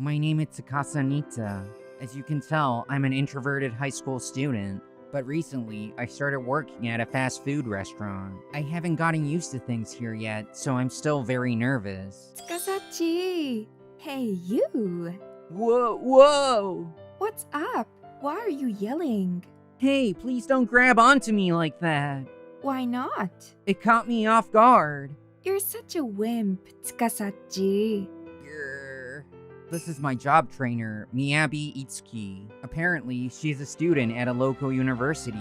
My name is Tsukasa Nita. As you can tell, I'm an introverted high school student, but recently I started working at a fast food restaurant. I haven't gotten used to things here yet, so I'm still very nervous. Tsukasachi! Hey, you! Whoa! What's up? Why are you yelling? Hey, please don't grab onto me like that. Why not? It caught me off guard. You're such a wimp, Tsukasachi. Grr. This is my job trainer, Miyabi Itsuki. Apparently, she's a student at a local university.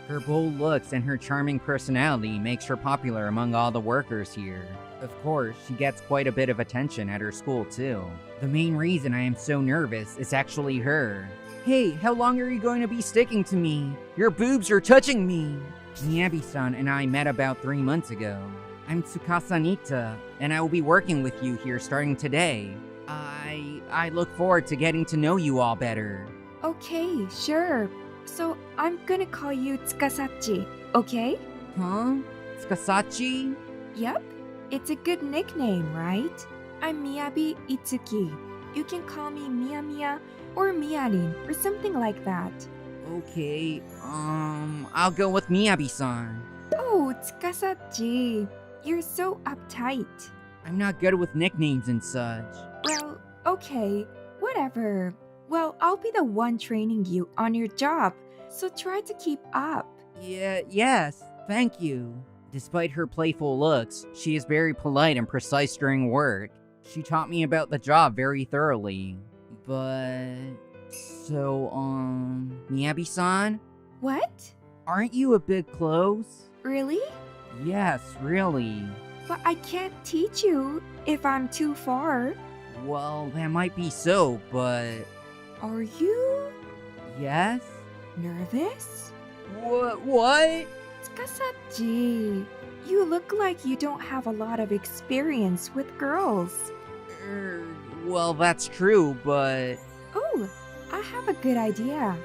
Her bold looks and her charming personality makes her popular among all the workers here. Of course, she gets quite a bit of attention at her school too. The main reason I am so nervous is actually her. Hey, how long are you going to be sticking to me? Your boobs are touching me! Miyabi-san and I met about 3 months ago. I'm Tsukasa Nita, and I will be working with you here starting today. I look forward to getting to know you all better. Okay, sure. So I'm gonna call you Tsukasachi, okay? Huh? Tsukasachi? Yep, it's a good nickname, right? I'm Miyabi Itsuki. You can call me Mia or Miarin or something like that. Okay, I'll go with Miyabi-san. Oh, Tsukasachi, you're so uptight. I'm not good with nicknames and such. Well, okay, whatever. Well, I'll be the one training you on your job, so try to keep up. Yes, thank you. Despite her playful looks, she is very polite and precise during work. She taught me about the job very thoroughly. But... So, Miyabi-san? What? Aren't you a bit close? Really? Yes, really. But I can't teach you if I'm too far. Well, that might be so, but... Are you Yes? nervous? What? Tsukasachi, you look like you don't have a lot of experience with girls. Well, that's true, but... Oh, I have a good idea.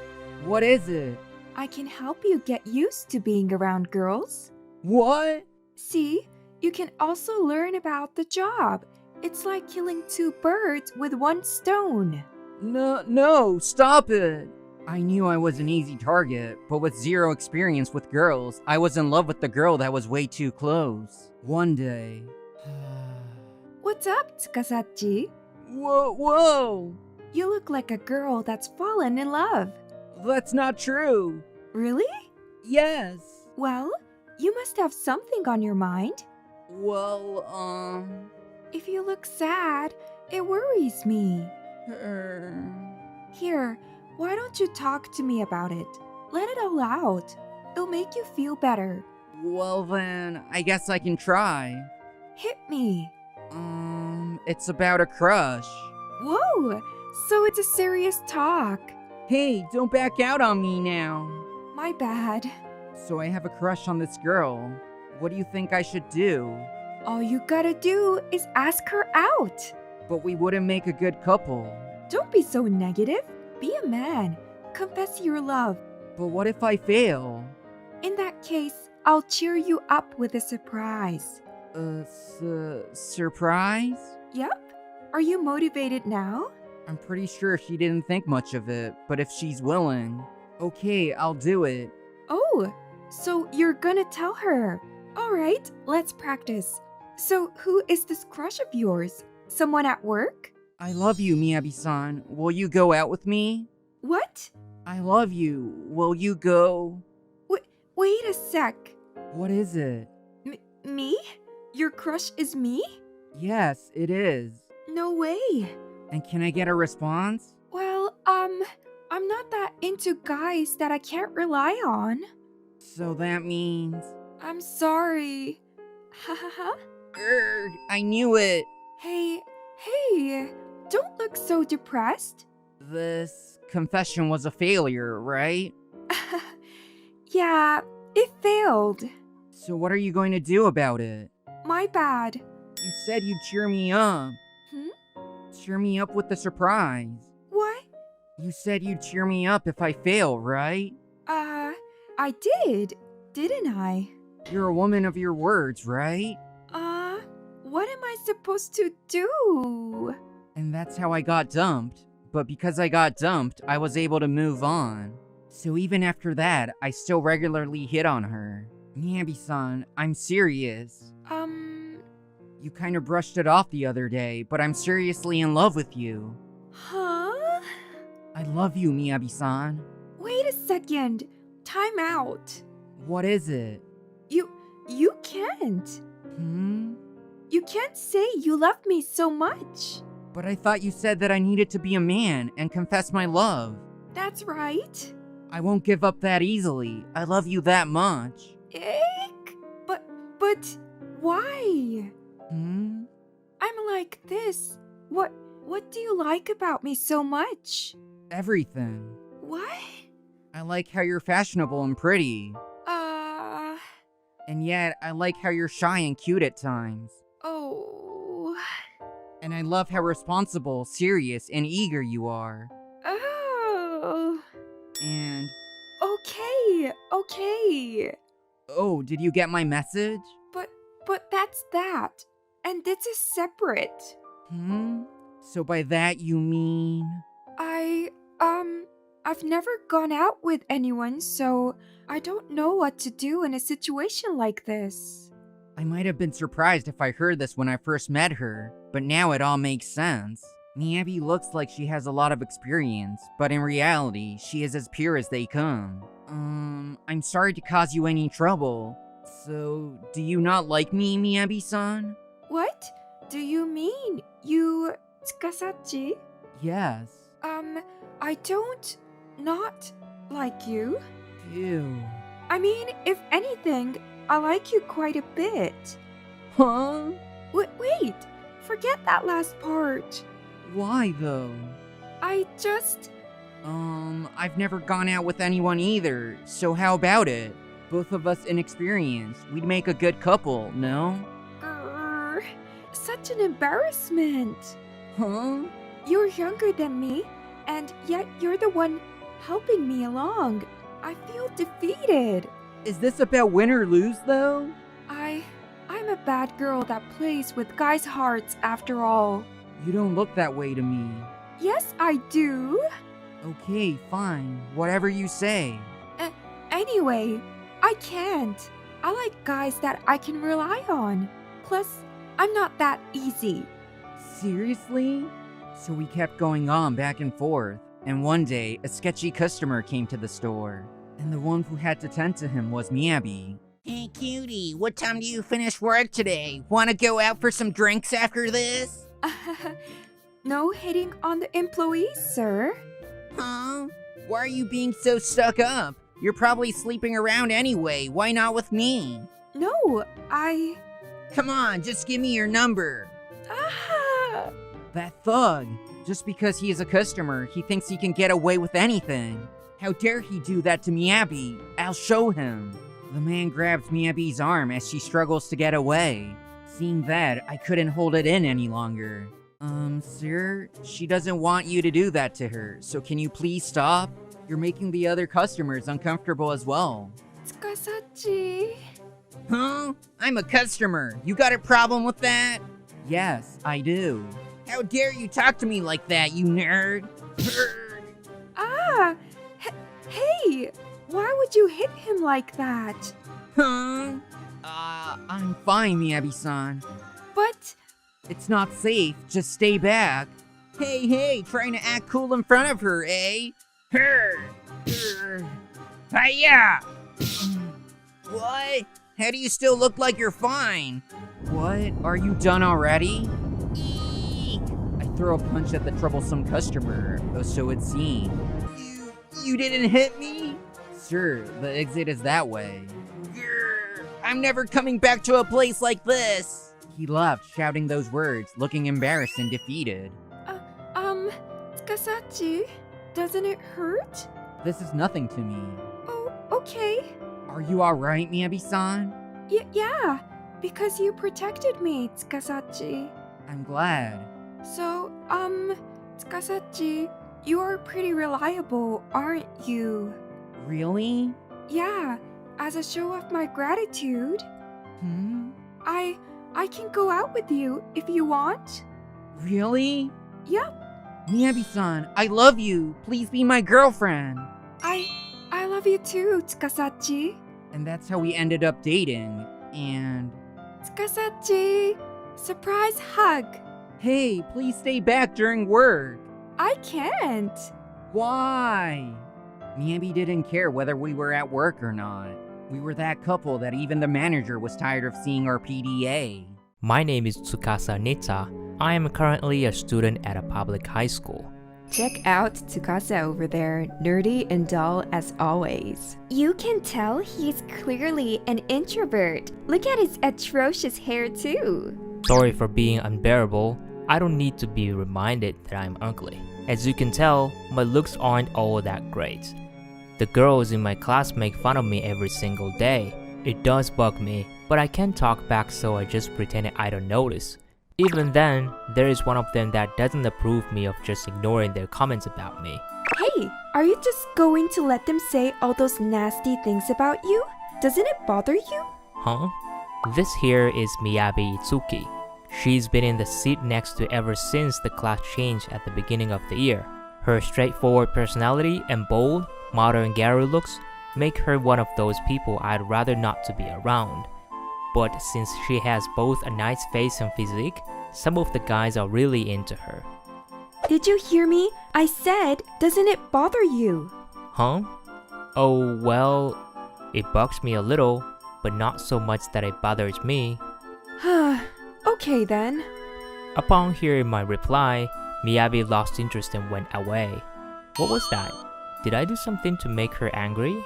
What is it? I can help you get used to being around girls. What? See, you can also learn about the job. It's like killing 2 birds with 1 stone. No, stop it! I knew I was an easy target, but with 0 experience with girls, I was in love with the girl that was way too close. One day... What's up, Tsukasachi? Whoa! You look like a girl that's fallen in love. That's not true! Really? Yes! Well, you must have something on your mind. Well, If you look sad, it worries me. Here, why don't you talk to me about it? Let it all out. It'll make you feel better. Well then, I guess I can try. Hit me. It's about a crush. Whoa! So it's a serious talk. Hey, don't back out on me now. My bad. So I have a crush on this girl. What do you think I should do? All you gotta do is ask her out. But we wouldn't make a good couple. Don't be so negative. Be a man. Confess your love. But what if I fail? In that case, I'll cheer you up with a surprise. Surprise? Yep. Are you motivated now? I'm pretty sure she didn't think much of it, but if she's willing... Okay, I'll do it. Oh, so you're gonna tell her. Alright, let's practice. So who is this crush of yours? Someone at work? I love you, Miyabi-san. Will you go out with me? What? I love you. Will you go? Wait a sec. What is it? Me? Your crush is me? Yes, it is. No way. And can I get a response? Well, I'm not that into guys that I can't rely on. So that means... I'm sorry. Ha ha ha. I knew it. Hey, don't look so depressed. This confession was a failure, right? Yeah, it failed. So what are you going to do about it? My bad. You said you'd cheer me up. Cheer me up with the surprise. What? You said you'd cheer me up if I fail, right? I did, didn't I? You're a woman of your words, right? What am I supposed to do? And that's how I got dumped. But because I got dumped, I was able to move on. So even after that, I still regularly hit on her. Miyabi-san, I'm serious. You kind of brushed it off the other day, but I'm seriously in love with you. Huh? I love you, Miyabi-san. Wait a second. Time out. What is it? You can't. You can't say you love me so much. But I thought you said that I needed to be a man and confess my love. That's right. I won't give up that easily. I love you that much. Ick. But why? I'm like this. What do you like about me so much? Everything. What? I like how you're fashionable and pretty. And yet, I like how you're shy and cute at times. Oh. And I love how responsible, serious, and eager you are. Oh. And... Okay. Oh, did you get my message? But that's that. And this is separate. So by that you mean... I've never gone out with anyone, so I don't know what to do in a situation like this. I might have been surprised if I heard this when I first met her, but now it all makes sense. Miyabi looks like she has a lot of experience, but in reality, she is as pure as they come. I'm sorry to cause you any trouble. So, do you not like me, Miyabi-san? What? Do you mean you... Tsukasachi? Yes. I don't not like you. Ew. I mean, if anything, I like you quite a bit. Huh? Wait, forget that last part. Why, though? I've never gone out with anyone either, so how about it? Both of us inexperienced. We'd make a good couple, no? Such an embarrassment. Huh? You're younger than me, and yet you're the one helping me along. I feel defeated. Is this about win or lose, though? I'm a bad girl that plays with guys' hearts after all. You don't look that way to me. Yes, I do. Okay, fine. Whatever you say. Anyway, I can't. I like guys that I can rely on. Plus, I'm not that easy. Seriously? So we kept going on back and forth, and one day, a sketchy customer came to the store, and the one who had to tend to him was Miyabi. Hey cutie, what time do you finish work today? Wanna go out for some drinks after this? No hitting on the employees, sir. Huh? Why are you being so stuck up? You're probably sleeping around anyway, why not with me? No, Come on, just give me your number. Ah! That thug. Just because he is a customer, he thinks he can get away with anything. How dare he do that to Miyabi? I'll show him. The man grabs Miyabi's arm as she struggles to get away. Seeing that, I couldn't hold it in any longer. Sir, she doesn't want you to do that to her, so can you please stop? You're making the other customers uncomfortable as well. Tsukasachi. Huh? I'm a customer. You got a problem with that? Yes, I do. How dare you talk to me like that, you nerd? Hey! Why would you hit him like that? Huh? I'm fine, Miyabi-san. But... It's not safe, just stay back. Hey, trying to act cool in front of her, eh? Hiya! What? How do you still look like you're fine? What? Are you done already? Eek! I throw a punch at the troublesome customer, or so it seemed. You didn't hit me? Sure, the exit is that way. Grr, I'm never coming back to a place like this! He left, shouting those words, looking embarrassed and defeated. Tsukasachi, doesn't it hurt? This is nothing to me. Oh, okay. Are you alright, Miyabi-san? Yeah, because you protected me, Tsukasachi. I'm glad. So, Tsukasachi, you are pretty reliable, aren't you? Really? Yeah, as a show of my gratitude. I can go out with you if you want. Really? Yep. Miyabi-san, I love you. Please be my girlfriend. I love you too, Tsukasachi. And that's how we ended up dating. And Tsukasachi, surprise hug. hey, please stay back during work. I can't. Why? Miyabi didn't care whether we were at work or not. We were that couple that even the manager was tired of seeing our PDA. My name is Tsukasa Nita. I am currently a student at a public high school. Check out Tsukasa over there, nerdy and dull as always. You can tell he's clearly an introvert. Look at his atrocious hair too. Sorry for being unbearable. I don't need to be reminded that I'm ugly. As you can tell, my looks aren't all that great. The girls in my class make fun of me every single day. It does bug me, but I can't talk back, so I just pretend I don't notice. Even then, there is one of them that doesn't approve me of just ignoring their comments about me. Hey, are you just going to let them say all those nasty things about you? Doesn't it bother you? Huh? This here is Miyabi Itsuki. She's been in the seat next to ever since the class changed at the beginning of the year. Her straightforward personality and bold, modern Gary looks make her one of those people I'd rather not to be around. But since she has both a nice face and physique, some of the guys are really into her. Did you hear me? I said, doesn't it bother you? Huh? Oh, well, it bugs me a little, but not so much that it bothers me. Okay then. Upon hearing my reply, Miyabi lost interest and went away. What was that? Did I do something to make her angry?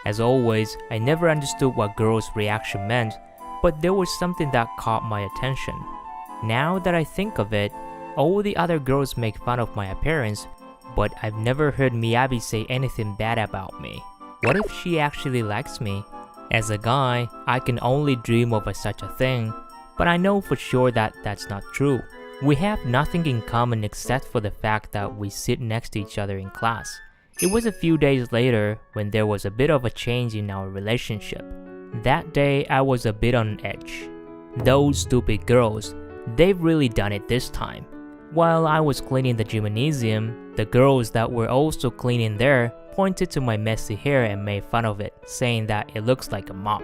As always, I never understood what girls' reaction meant, but there was something that caught my attention. Now that I think of it, all the other girls make fun of my appearance, but I've never heard Miyabi say anything bad about me. What if she actually likes me? As a guy, I can only dream of such a thing, but I know for sure that that's not true. We have nothing in common except for the fact that we sit next to each other in class. It was a few days later when there was a bit of a change in our relationship. That day, I was a bit on edge. Those stupid girls, they've really done it this time. While I was cleaning the gymnasium, the girls that were also cleaning there pointed to my messy hair and made fun of it, saying that it looks like a mop.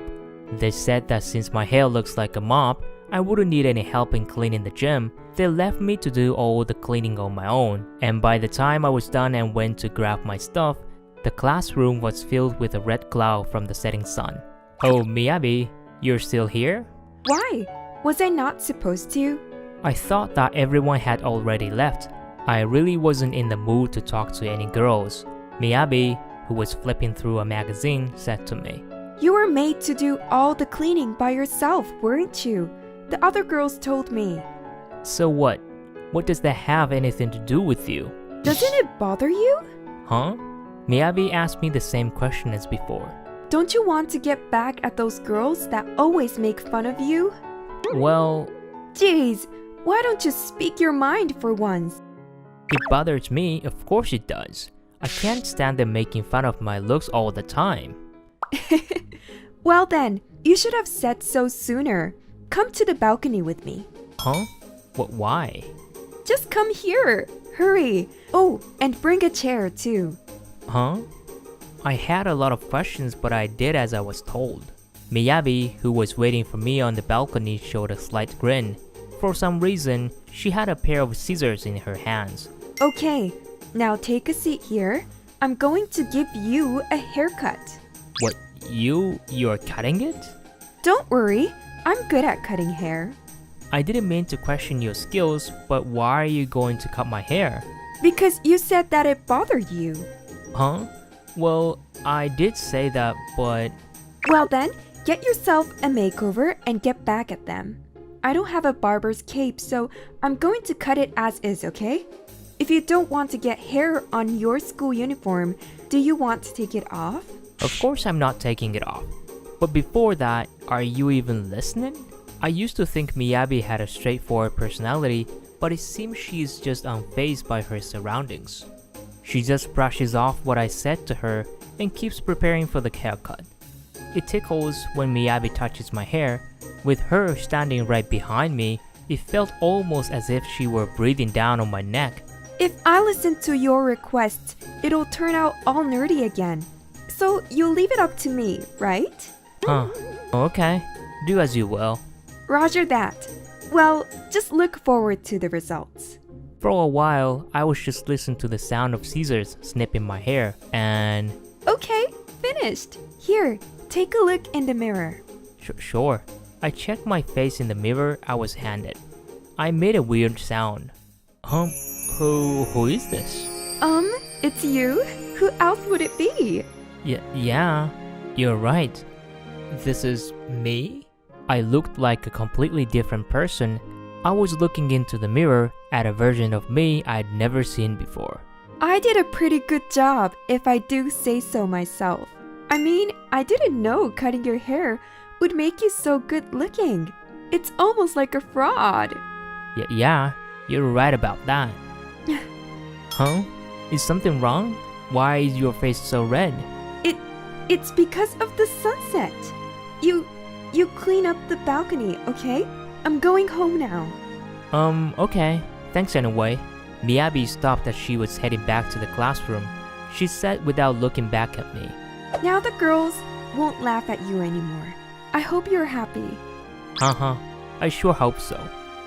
They said that since my hair looks like a mop, I wouldn't need any help in cleaning the gym. They left me to do all the cleaning on my own, and by the time I was done and went to grab my stuff, the classroom was filled with a red cloud from the setting sun. Oh, Miyabi, you're still here? Why? Was I not supposed to? I thought that everyone had already left. I really wasn't in the mood to talk to any girls. Miyabi, who was flipping through a magazine, said to me, You were made to do all the cleaning by yourself, weren't you? The other girls told me. So what? What does that have anything to do with you? Doesn't it bother you? Huh? Miyabi asked me the same question as before. Don't you want to get back at those girls that always make fun of you? Well, Jeez, why don't you speak your mind for once? it bothers me, of course it does. I can't stand them making fun of my looks all the time. Well then, you should have said so sooner. Come to the balcony with me. Huh? What, why? Just come here. Hurry. Oh, and bring a chair too. Huh? I had a lot of questions, but I did as I was told. Miyabi, who was waiting for me on the balcony, showed a slight grin. For some reason, she had a pair of scissors in her hands. Okay, now take a seat here. I'm going to give you a haircut. What, you're cutting it? Don't worry, I'm good at cutting hair. I didn't mean to question your skills, but why are you going to cut my hair? Because you said that it bothered you. Huh? Well, I did say that, but... Well then, get yourself a makeover and get back at them. I don't have a barber's cape, so I'm going to cut it as is, okay? If you don't want to get hair on your school uniform, do you want to take it off? Of course I'm not taking it off. But before that, are you even listening? I used to think Miyabi had a straightforward personality, but it seems she's just unfazed by her surroundings. She just brushes off what I said to her and keeps preparing for the haircut. It tickles when Miyabi touches my hair. With her standing right behind me, It felt almost as if she were breathing down on my neck. If I listen to your requests, it'll turn out all nerdy again. So you'll leave it up to me, right? Huh. Okay. Do as you will. Roger that. Well, just look forward to the results. For a while, I was just listening to the sound of scissors snipping my hair, and... Okay, finished. Here, take a look in the mirror. Sure. I checked my face in the mirror I was handed. I made a weird sound. Who is this? It's you? Who else would it be? Yeah, you're right. This is me? I looked like a completely different person. I was looking into the mirror at a version of me I'd never seen before. I did a pretty good job, if I do say so myself. I mean, I didn't know cutting your hair would make you so good looking. It's almost like a fraud. Yeah, you're right about that. Huh? Is something wrong? Why is your face so red? It's because of the sunset. You clean up the balcony, okay? I'm going home now. Okay. Thanks anyway. Miyabi stopped as she was heading back to the classroom. She said without looking back at me. Now the girls won't laugh at you anymore. I hope you're happy. I sure hope so.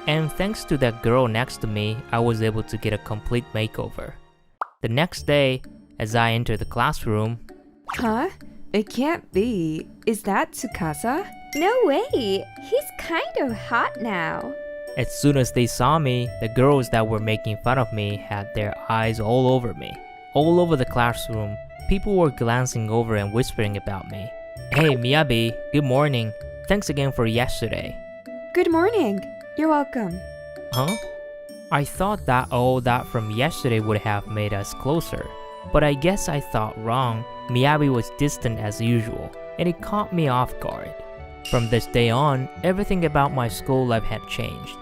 And thanks to that girl next to me, I was able to get a complete makeover. The next day, as I entered the classroom... Huh? It can't be. Is that Tsukasa? No way! He's kind of hot now. As soon as they saw me, the girls that were making fun of me had their eyes all over me. All over the classroom, people were glancing over and whispering about me. Hey Miyabi, good morning. Thanks again for yesterday. Good morning. You're welcome. Huh? I thought that all that from yesterday would have made us closer. But I guess I thought wrong. Miyabi was distant as usual, and it caught me off guard. From this day on, everything about my school life had changed.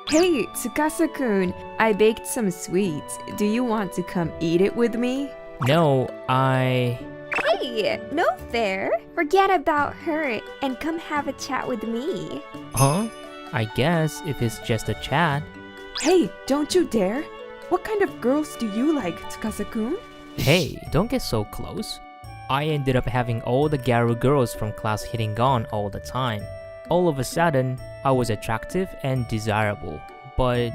Hey, Tsukasa-kun, I baked some sweets. Do you want to come eat it with me? No, Hey, no fair. Forget about her and come have a chat with me. Huh? I guess if it's just a chat. Hey, don't you dare. What kind of girls do you like, Tsukasa-kun? Hey, don't get so close. I ended up having all the Garu girls from class hitting on all the time. All of a sudden, I was attractive and desirable. But,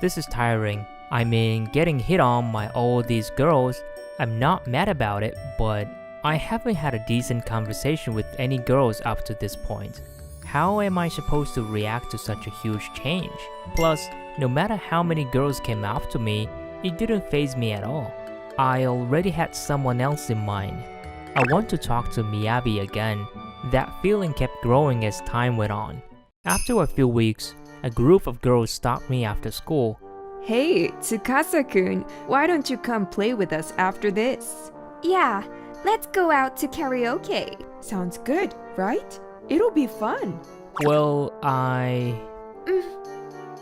this is tiring. I mean, getting hit on by all these girls, I'm not mad about it, but I haven't had a decent conversation with any girls up to this point. How am I supposed to react to such a huge change? Plus, no matter how many girls came up to me, it didn't faze me at all. I already had someone else in mind. I want to talk to Miyabi again. That feeling kept growing as time went on. After a few weeks, a group of girls stopped me after school. Hey, Tsukasa-kun, why don't you come play with us after this? Yeah, let's go out to karaoke. Sounds good, right? It'll be fun. Well,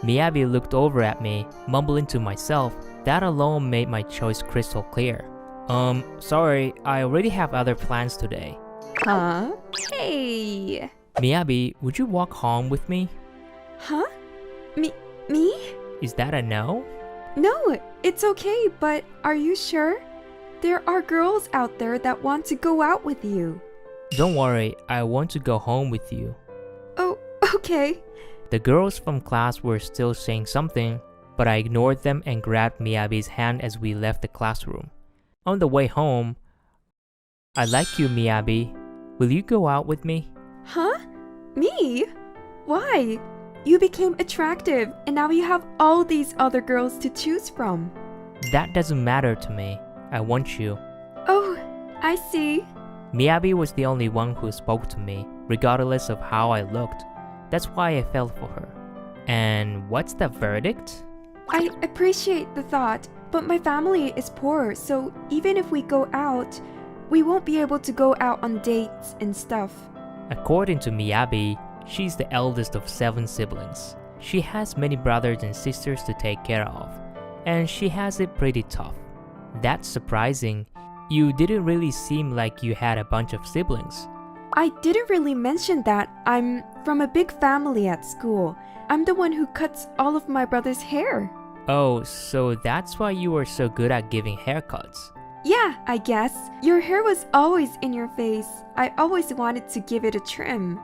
Miyabi looked over at me, mumbling to myself. That alone made my choice crystal clear. Sorry, I already have other plans today. Huh? Hey. Miyabi, would you walk home with me? Huh? Me? Is that a no? No, it's okay, but are you sure? There are girls out there that want to go out with you. Don't worry, I want to go home with you. Oh, okay. The girls from class were still saying something, but I ignored them and grabbed Miyabi's hand as we left the classroom. On the way home, I like you, Miyabi. Will you go out with me? Huh? Me? Why? You became attractive and now you have all these other girls to choose from. That doesn't matter to me. I want you. Oh, I see. Miyabi was the only one who spoke to me, regardless of how I looked. That's why I fell for her. And what's the verdict? I appreciate the thought, but my family is poor, so even if we go out, we won't be able to go out on dates and stuff. According to Miyabi, she's the eldest of 7 siblings. She has many brothers and sisters to take care of, and she has it pretty tough. That's surprising. You didn't really seem like you had a bunch of siblings. I didn't really mention that. I'm from a big family at school. I'm the one who cuts all of my brother's hair. Oh, so that's why you were so good at giving haircuts. Yeah, I guess. Your hair was always in your face. I always wanted to give it a trim.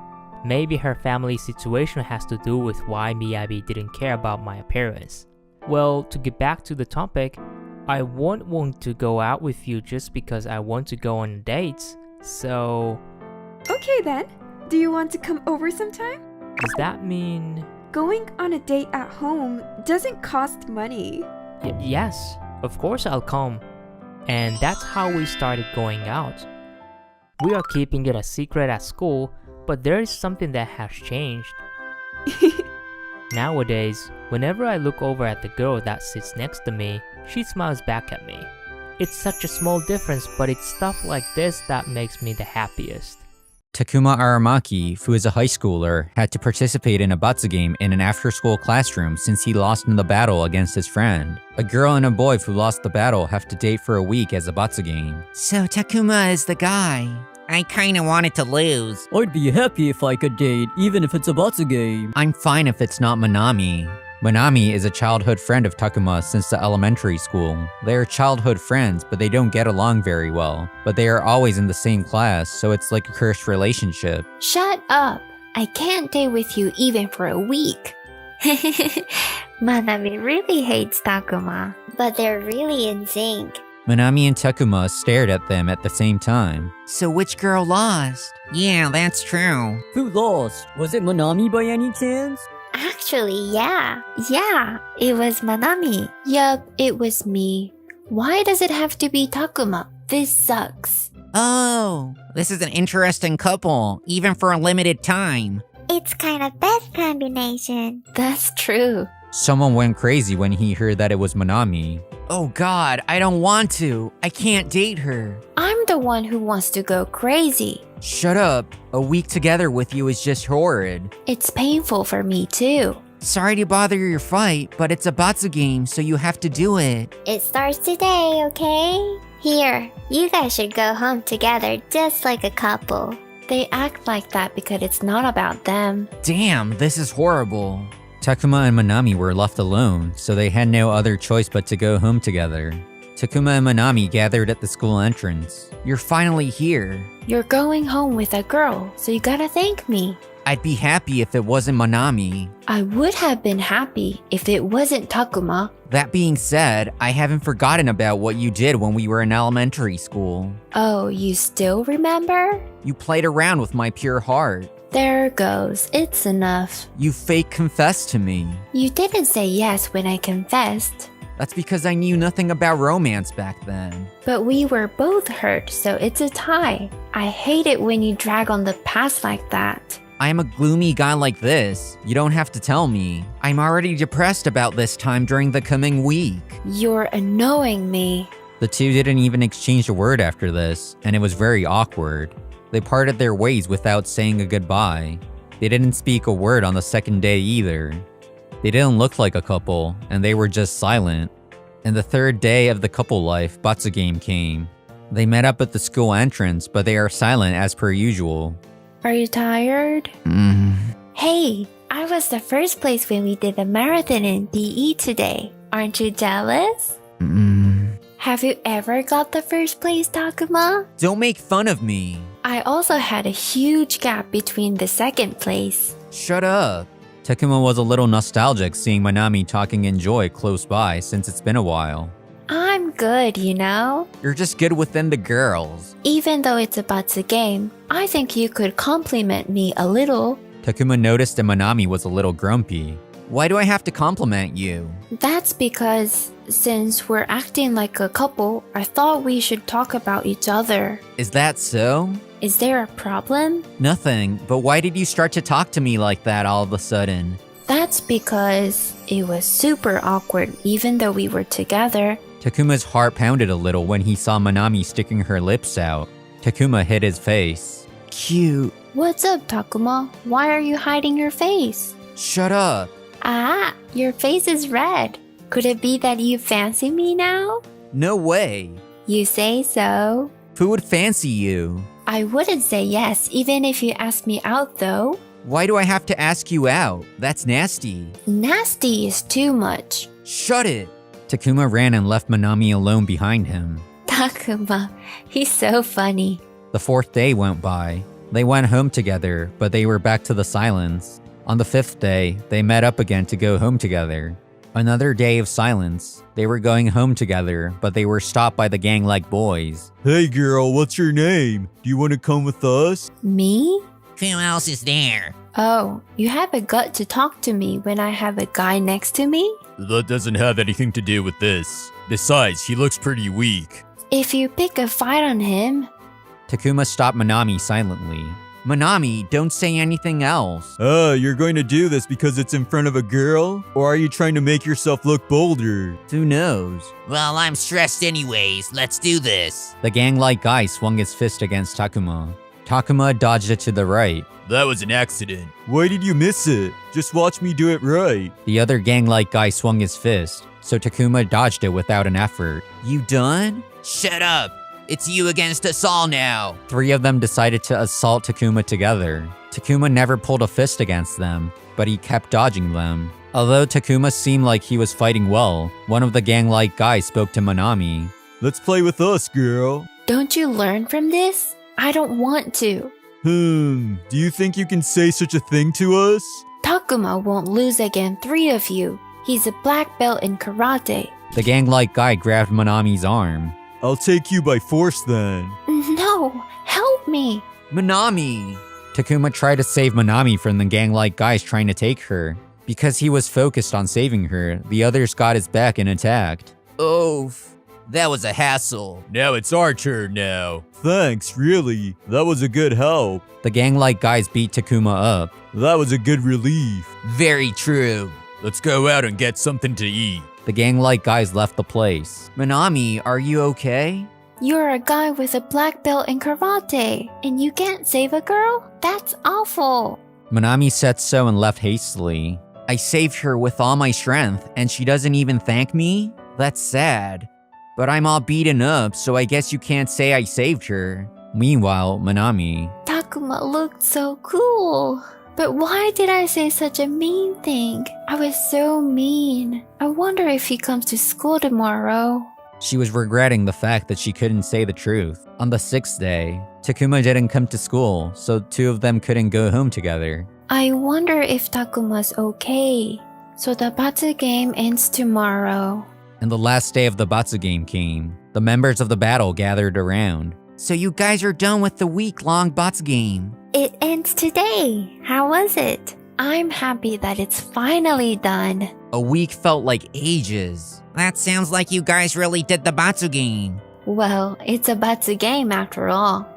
Maybe her family situation has to do with why Miyabi didn't care about my appearance. Well, to get back to the topic, I won't want to go out with you just because I want to go on dates. So, Okay then. Do you want to come over sometime? does that mean... Going on a date at home doesn't cost money. Yes, of course I'll come. And that's how we started going out. We are keeping it a secret at school, but there is something that has changed. Nowadays, whenever I look over at the girl that sits next to me, she smiles back at me. It's such a small difference, but it's stuff like this that makes me the happiest. Takuma Aramaki, who is a high schooler, had to participate in a batsu game in an after-school classroom since he lost in the battle against his friend. A girl and a boy who lost the battle have to date for a week as a batsu game. So Takuma is the guy. I kinda wanted to lose. I'd be happy if I could date, even if it's a batsu game. I'm fine if it's not Manami. Manami is a childhood friend of Takuma since the elementary school. They are childhood friends, but they don't get along very well. But they are always in the same class, so it's like a cursed relationship. Shut up. I can't date with you even for a week. Manami really hates Takuma, but they're really in sync. Manami and Takuma stared at them at the same time. So which girl lost? Yeah, that's true. Who lost? Was it Manami by any chance? Actually, yeah, it was Manami. Yup, it was me. Why does it have to be Takuma? This sucks. Oh, this is an interesting couple, even for a limited time. It's kind of best combination. That's true. Someone went crazy when he heard that it was Manami. Oh god, I don't want to. I can't date her. I'm the one who wants to go crazy. Shut up. A week together with you is just horrid. It's painful for me too. Sorry to bother your fight, but it's a batsu game, so you have to do it. It starts today, okay? Here, you guys should go home together just like a couple. They act like that because it's not about them. Damn, this is horrible. Takuma and Manami were left alone, so they had no other choice but to go home together. Takuma and Manami gathered at the school entrance. You're finally here. You're going home with a girl, so you gotta thank me. I'd be happy if it wasn't Manami. I would have been happy if it wasn't Takuma. That being said, I haven't forgotten about what you did when we were in elementary school. Oh, you still remember? You played around with my pure heart. There goes. It's enough. You fake confessed to me. You didn't say yes when I confessed. That's because I knew nothing about romance back then. But we were both hurt, so it's a tie. I hate it when you drag on the past like that. I am a gloomy guy like this. You don't have to tell me. I'm already depressed about this time during the coming week. You're annoying me. The two didn't even exchange a word after this, and it was very awkward. They parted their ways without saying a goodbye. They didn't speak a word on the second day either. They didn't look like a couple, and they were just silent. And the third day of the couple life, batsu game came. They met up at the school entrance, but they are silent as per usual. Are you tired? Hey, I was the first place when we did the marathon in DE today. Aren't you jealous? Have you ever got the first place, Takuma? Don't make fun of me. I also had a huge gap between the second place. Shut up. Takuma was a little nostalgic seeing Manami talking in joy close by since it's been a while. I'm good, you know? You're just good within the girls. Even though it's a batsu game, I think you could compliment me a little. Takuma noticed that Manami was a little grumpy. Why do I have to compliment you? That's because, since we're acting like a couple, I thought we should talk about each other. Is that so? Is there a problem? Nothing, but why did you start to talk to me like that all of a sudden? That's because it was super awkward even though we were together. Takuma's heart pounded a little when he saw Manami sticking her lips out. Takuma hid his face. Cute. What's up, Takuma? Why are you hiding your face? Shut up. Ah, your face is red. Could it be that you fancy me now? No way. You say so. Who would fancy you? I wouldn't say yes even if you asked me out though. Why do I have to ask you out? That's nasty. Nasty is too much. Shut it! Takuma ran and left Manami alone behind him. Takuma, he's so funny. The 4th day went by. They went home together, but they were back to the silence. On the 5th day, they met up again to go home together. Another day of silence. They were going home together, but they were stopped by the gang-like boys. Hey girl, what's your name? Do you want to come with us? Me? Who else is there? Oh, you have a gut to talk to me when I have a guy next to me? That doesn't have anything to do with this. Besides, he looks pretty weak. If you pick a fight on him... Takuma stopped Manami silently. Manami, don't say anything else. You're going to do this because it's in front of a girl? Or are you trying to make yourself look bolder? Who knows? Well, I'm stressed anyways. Let's do this. The gang-like guy swung his fist against Takuma. Takuma dodged it to the right. That was an accident. Why did you miss it? Just watch me do it right. The other gang-like guy swung his fist, so Takuma dodged it without an effort. You done? Shut up. It's you against us all now. 3 of them decided to assault Takuma together. Takuma never pulled a fist against them, but he kept dodging them. Although Takuma seemed like he was fighting well, one of the gang-like guys spoke to Manami. Let's play with us, girl. Don't you learn from this? I don't want to. Do you think you can say such a thing to us? Takuma won't lose against 3 of you. He's a black belt in karate. The gang-like guy grabbed Manami's arm. I'll take you by force then. No, help me. Manami! Takuma tried to save Manami from the gang-like guys trying to take her. Because he was focused on saving her, the others got his back and attacked. Oof. That was a hassle. Now it's our turn now. Thanks, really. That was a good help. The gang-like guys beat Takuma up. That was a good relief. Very true. Let's go out and get something to eat. The gang-like guys left the place. Manami, are you okay? You're a guy with a black belt in karate, and you can't save a girl? That's awful. Manami said so and left hastily. I saved her with all my strength, and she doesn't even thank me? That's sad. But I'm all beaten up, so I guess you can't say I saved her. Meanwhile, Manami. Takuma looked so cool. But why did I say such a mean thing? I was so mean. I wonder if he comes to school tomorrow. She was regretting the fact that she couldn't say the truth. On the 6th day, Takuma didn't come to school, so 2 of them couldn't go home together. I wonder if Takuma's okay. So the Batsu game ends tomorrow. And the last day of the Batsu game came. The members of the battle gathered around. So you guys are done with the week-long Batsu game. It ends today. How was it? I'm happy that it's finally done. A week felt like ages. That sounds like you guys really did the Batsu game. Well, it's a Batsu game after all.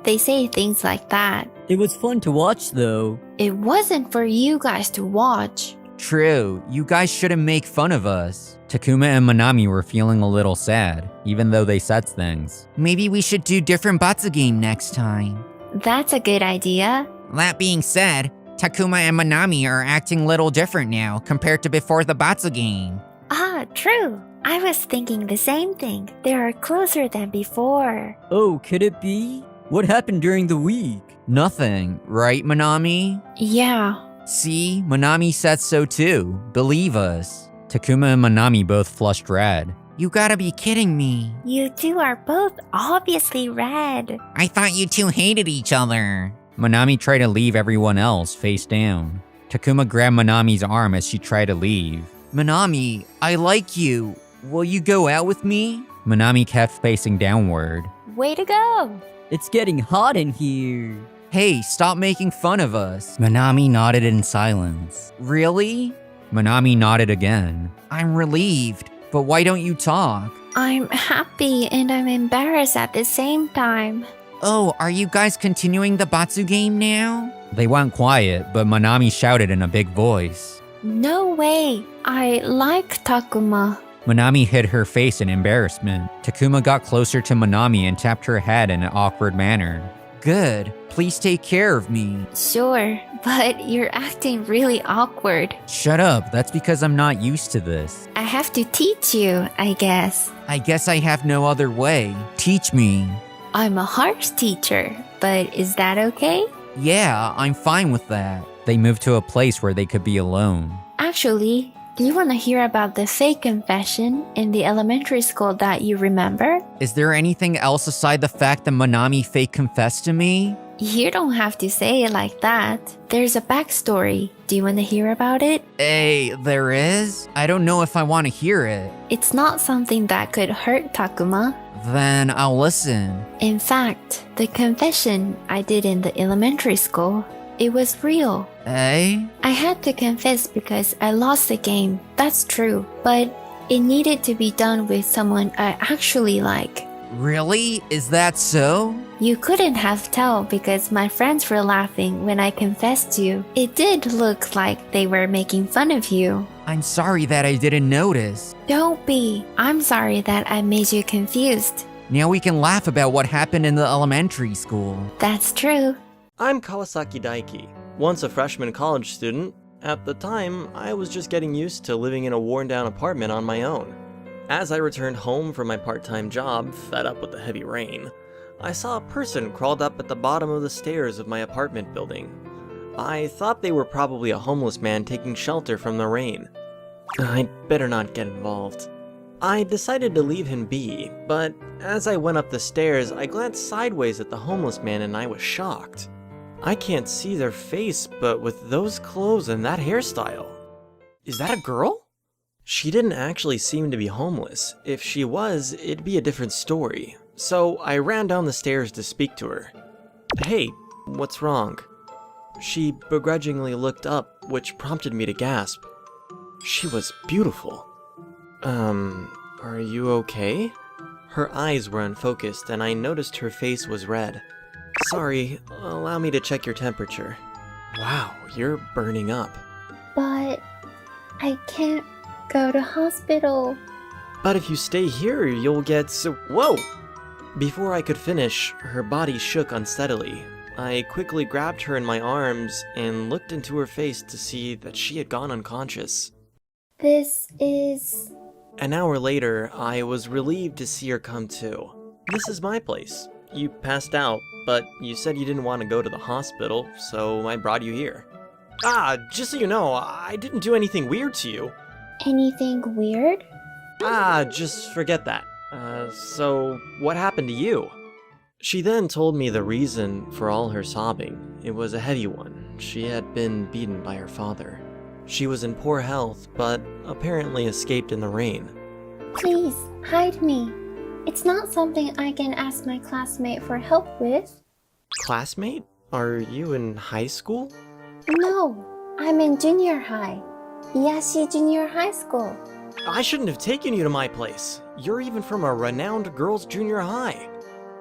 They say things like that. It was fun to watch though. It wasn't for you guys to watch. True, you guys shouldn't make fun of us. Takuma and Manami were feeling a little sad, even though they said things. Maybe we should do different Batsu game next time. That's a good idea. That being said, Takuma and Manami are acting a little different now compared to before the Batsu game. Ah, true. I was thinking the same thing. They are closer than before. Oh, could it be? What happened during the week? Nothing, right, Manami? Yeah. See, Manami said so too. Believe us. Takuma and Manami both flushed red. You gotta be kidding me. You two are both obviously red. I thought you two hated each other. Manami tried to leave everyone else face down. Takuma grabbed Manami's arm as she tried to leave. Manami, I like you. Will you go out with me? Manami kept facing downward. Way to go. It's getting hot in here. Hey, stop making fun of us. Manami nodded in silence. Really? Manami nodded again. I'm relieved, but why don't you talk? I'm happy and I'm embarrassed at the same time. Oh, are you guys continuing the Batsu game now? They went quiet, but Manami shouted in a big voice. No way. I like Takuma. Manami hid her face in embarrassment. Takuma got closer to Manami and tapped her head in an awkward manner. Good. Please take care of me. Sure, but you're acting really awkward. Shut up. That's because I'm not used to this. I have to teach you, I guess. I guess I have no other way. Teach me. I'm a harsh teacher, but is that okay? Yeah, I'm fine with that. They moved to a place where they could be alone. Actually, do you want to hear about the fake confession in the elementary school that you remember? Is there anything else aside the fact that Manami fake confessed to me? You don't have to say it like that. There's a backstory. Do you want to hear about it? Hey, there is? I don't know if I want to hear it. It's not something that could hurt Takuma. Then I'll listen. In fact, the confession I did in the elementary school, it was real. Hey? I had to confess because I lost the game. That's true. But it needed to be done with someone I actually like. Really? Is that so? You couldn't have tell because my friends were laughing when I confessed to you. It did look like they were making fun of you. I'm sorry that I didn't notice. Don't be. I'm sorry that I made you confused. Now we can laugh about what happened in the elementary school. That's true. I'm Kawasaki Daiki, once a freshman college student. At the time, I was just getting used to living in a worn-down apartment on my own. As I returned home from my part-time job, fed up with the heavy rain, I saw a person crawled up at the bottom of the stairs of my apartment building. I thought they were probably a homeless man taking shelter from the rain. I'd better not get involved. I decided to leave him be, but as I went up the stairs, I glanced sideways at the homeless man and I was shocked. I can't see their face, but with those clothes and that hairstyle. Is that a girl? She didn't actually seem to be homeless. If she was, it'd be a different story. So I ran down the stairs to speak to her. Hey, what's wrong? She begrudgingly looked up, which prompted me to gasp. She was beautiful. Are you okay? Her eyes were unfocused, and I noticed her face was red. Sorry, allow me to check your temperature. Wow, you're burning up. But I can't go to hospital. But if you stay here, you'll get so— Whoa! Before I could finish, her body shook unsteadily. I quickly grabbed her in my arms and looked into her face to see that she had gone unconscious. This is... An hour later, I was relieved to see her come to. This is my place. You passed out, but you said you didn't want to go to the hospital, so I brought you here. Just so you know, I didn't do anything weird to you. Anything weird? Just forget that. So what happened to you? She then told me the reason for all her sobbing. It was a heavy one. She had been beaten by her father. She was in poor health, but apparently escaped in the rain. Please, hide me. It's not something I can ask my classmate for help with. Classmate? Are you in high school? No, I'm in junior high. Iyashi Junior High School. I shouldn't have taken you to my place. You're even from a renowned girls' junior high.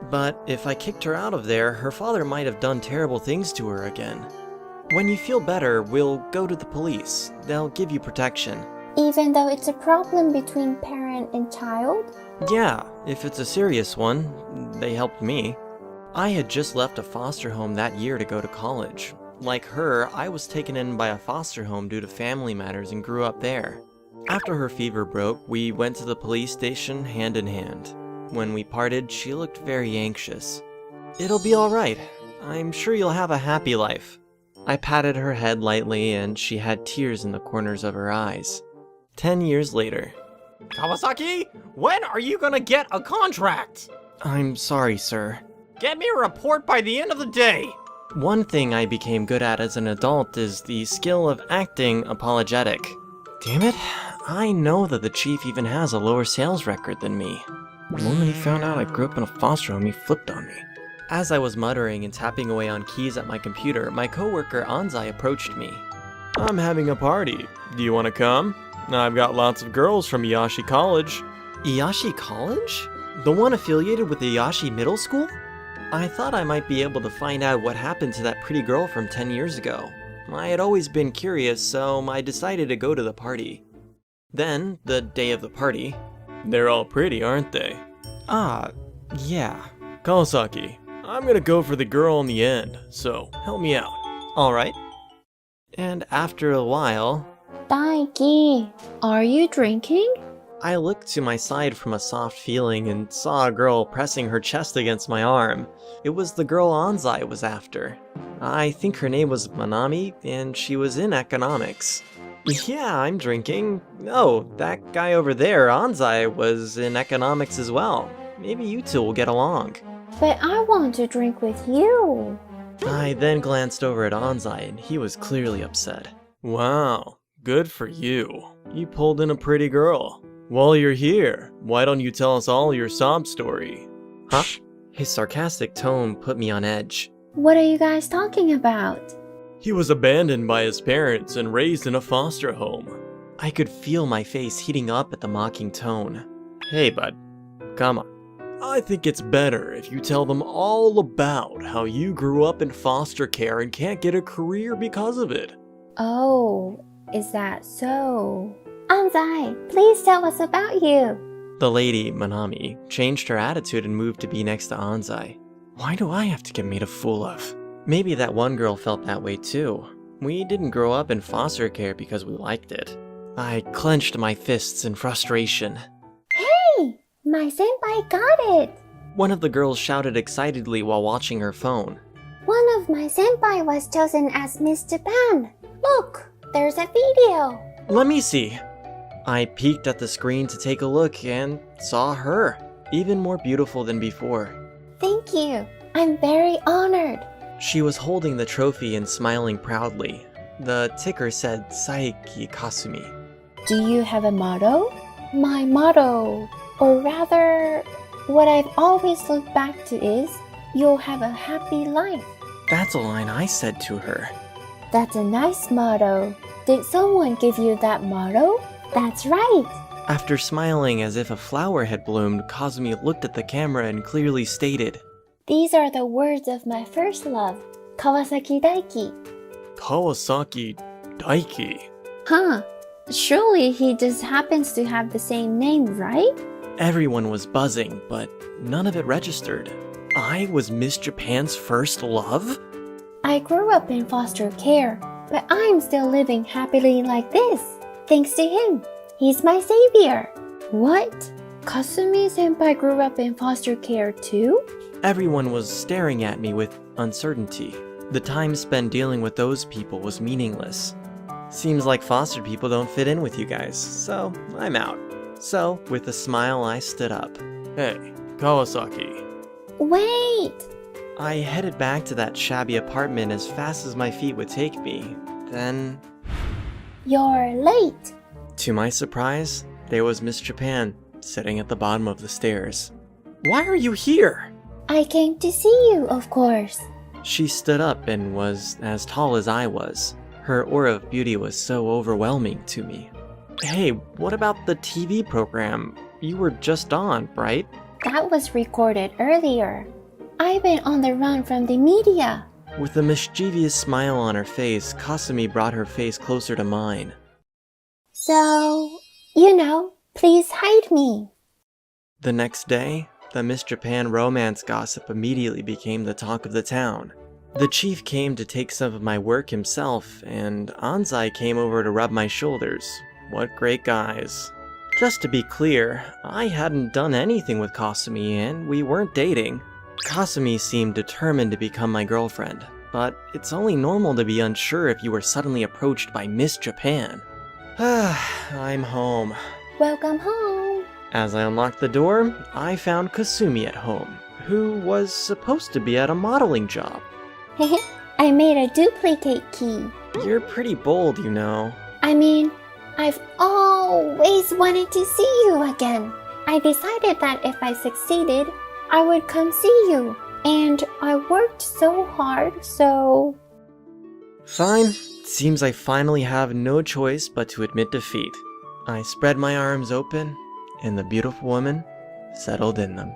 But if I kicked her out of there, her father might have done terrible things to her again. When you feel better, we'll go to the police. They'll give you protection. Even though it's a problem between parent and child? Yeah, if it's a serious one. They helped me. I had just left a foster home that year to go to college. Like her, I was taken in by a foster home due to family matters and grew up there. After her fever broke, we went to the police station hand in hand. When we parted, she looked very anxious. It'll be alright. I'm sure you'll have a happy life. I patted her head lightly and she had tears in the corners of her eyes. 10 years later. Kawasaki, when are you gonna get a contract? I'm sorry, sir. Get me a report by the end of the day. One thing I became good at as an adult is the skill of acting apologetic. Damn it, I know that the chief even has a lower sales record than me. The moment he found out I grew up in a foster home, he flipped on me. As I was muttering and tapping away on keys at my computer, my coworker Anzai approached me. I'm having a party. Do you want to come? I've got lots of girls from Iyashi College. Iyashi College? The one affiliated with Iyashi Middle School? I thought I might be able to find out what happened to that pretty girl from 10 years ago. I had always been curious, so I decided to go to the party. Then, the day of the party... They're all pretty, aren't they? Yeah. Kawasaki, I'm gonna go for the girl in the end, so help me out. Alright. And after a while... Daiki, are you drinking? I looked to my side from a soft feeling and saw a girl pressing her chest against my arm. It was the girl Anzai was after. I think her name was Manami, and she was in economics. Yeah, I'm drinking. Oh, that guy over there, Anzai, was in economics as well. Maybe you two will get along. But I want to drink with you. I then glanced over at Anzai, and he was clearly upset. Wow, good for you. You pulled in a pretty girl. While you're here, why don't you tell us all your sob story? Huh? His sarcastic tone put me on edge. What are you guys talking about? He was abandoned by his parents and raised in a foster home. I could feel my face heating up at the mocking tone. Hey, bud. Come on. I think it's better if you tell them all about how you grew up in foster care and can't get a career because of it. Oh, is that so? Anzai, please tell us about you. The lady, Manami, changed her attitude and moved to be next to Anzai. Why do I have to get made a fool of? Maybe that one girl felt that way too. We didn't grow up in foster care because we liked it. I clenched my fists in frustration. Hey, my senpai got it. One of the girls shouted excitedly while watching her phone. One of my senpai was chosen as Miss Japan. Look, there's a video. Let me see. I peeked at the screen to take a look and saw her, even more beautiful than before. Thank you. I'm very honored. She was holding the trophy and smiling proudly. The ticker said Saiki Kasumi. Do you have a motto? My motto, or rather, what I've always looked back to is, you'll have a happy life. That's a line I said to her. That's a nice motto. Did someone give you that motto? That's right. After smiling as if a flower had bloomed, Kasumi looked at the camera and clearly stated, These are the words of my first love, Kawasaki Daiki. Kawasaki Daiki. Huh. Surely he just happens to have the same name, right? Everyone was buzzing, but none of it registered. I was Miss Japan's first love? I grew up in foster care, but I'm still living happily like this. Thanks to him. He's my savior. What? Kasumi-senpai grew up in foster care too? Everyone was staring at me with uncertainty. The time spent dealing with those people was meaningless. Seems like foster people don't fit in with you guys, so I'm out. So, with a smile, I stood up. Hey, Kawasaki. Wait! I headed back to that shabby apartment as fast as my feet would take me. Then, You're late. to my surprise, there was Miss Japan, sitting at the bottom of the stairs. Why are you here? I came to see you, of course. She stood up and was as tall as I was. Her aura of beauty was so overwhelming to me. Hey, what about the TV program? You were just on, right? That was recorded earlier. I've been on the run from the media. With a mischievous smile on her face, Kasumi brought her face closer to mine. So, please hide me. The next day, the Miss Japan romance gossip immediately became the talk of the town. The chief came to take some of my work himself, and Anzai came over to rub my shoulders. What great guys. Just to be clear, I hadn't done anything with Kasumi and we weren't dating. Kasumi seemed determined to become my girlfriend, but it's only normal to be unsure if you were suddenly approached by Miss Japan. I'm home. Welcome home. As I unlocked the door, I found Kasumi at home, who was supposed to be at a modeling job. I made a duplicate key. You're pretty bold, you know. I've always wanted to see you again. I decided that if I succeeded, I would come see you. And I worked so hard, so... Fine. Seems I finally have no choice but to admit defeat. I spread my arms open, and the beautiful woman settled in them.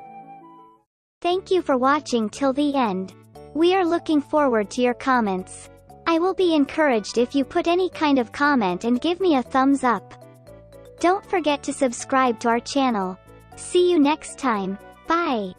Thank you for watching till the end. We are looking forward to your comments. I will be encouraged if you put any kind of comment and give me a thumbs up. Don't forget to subscribe to our channel. See you next time. Bye.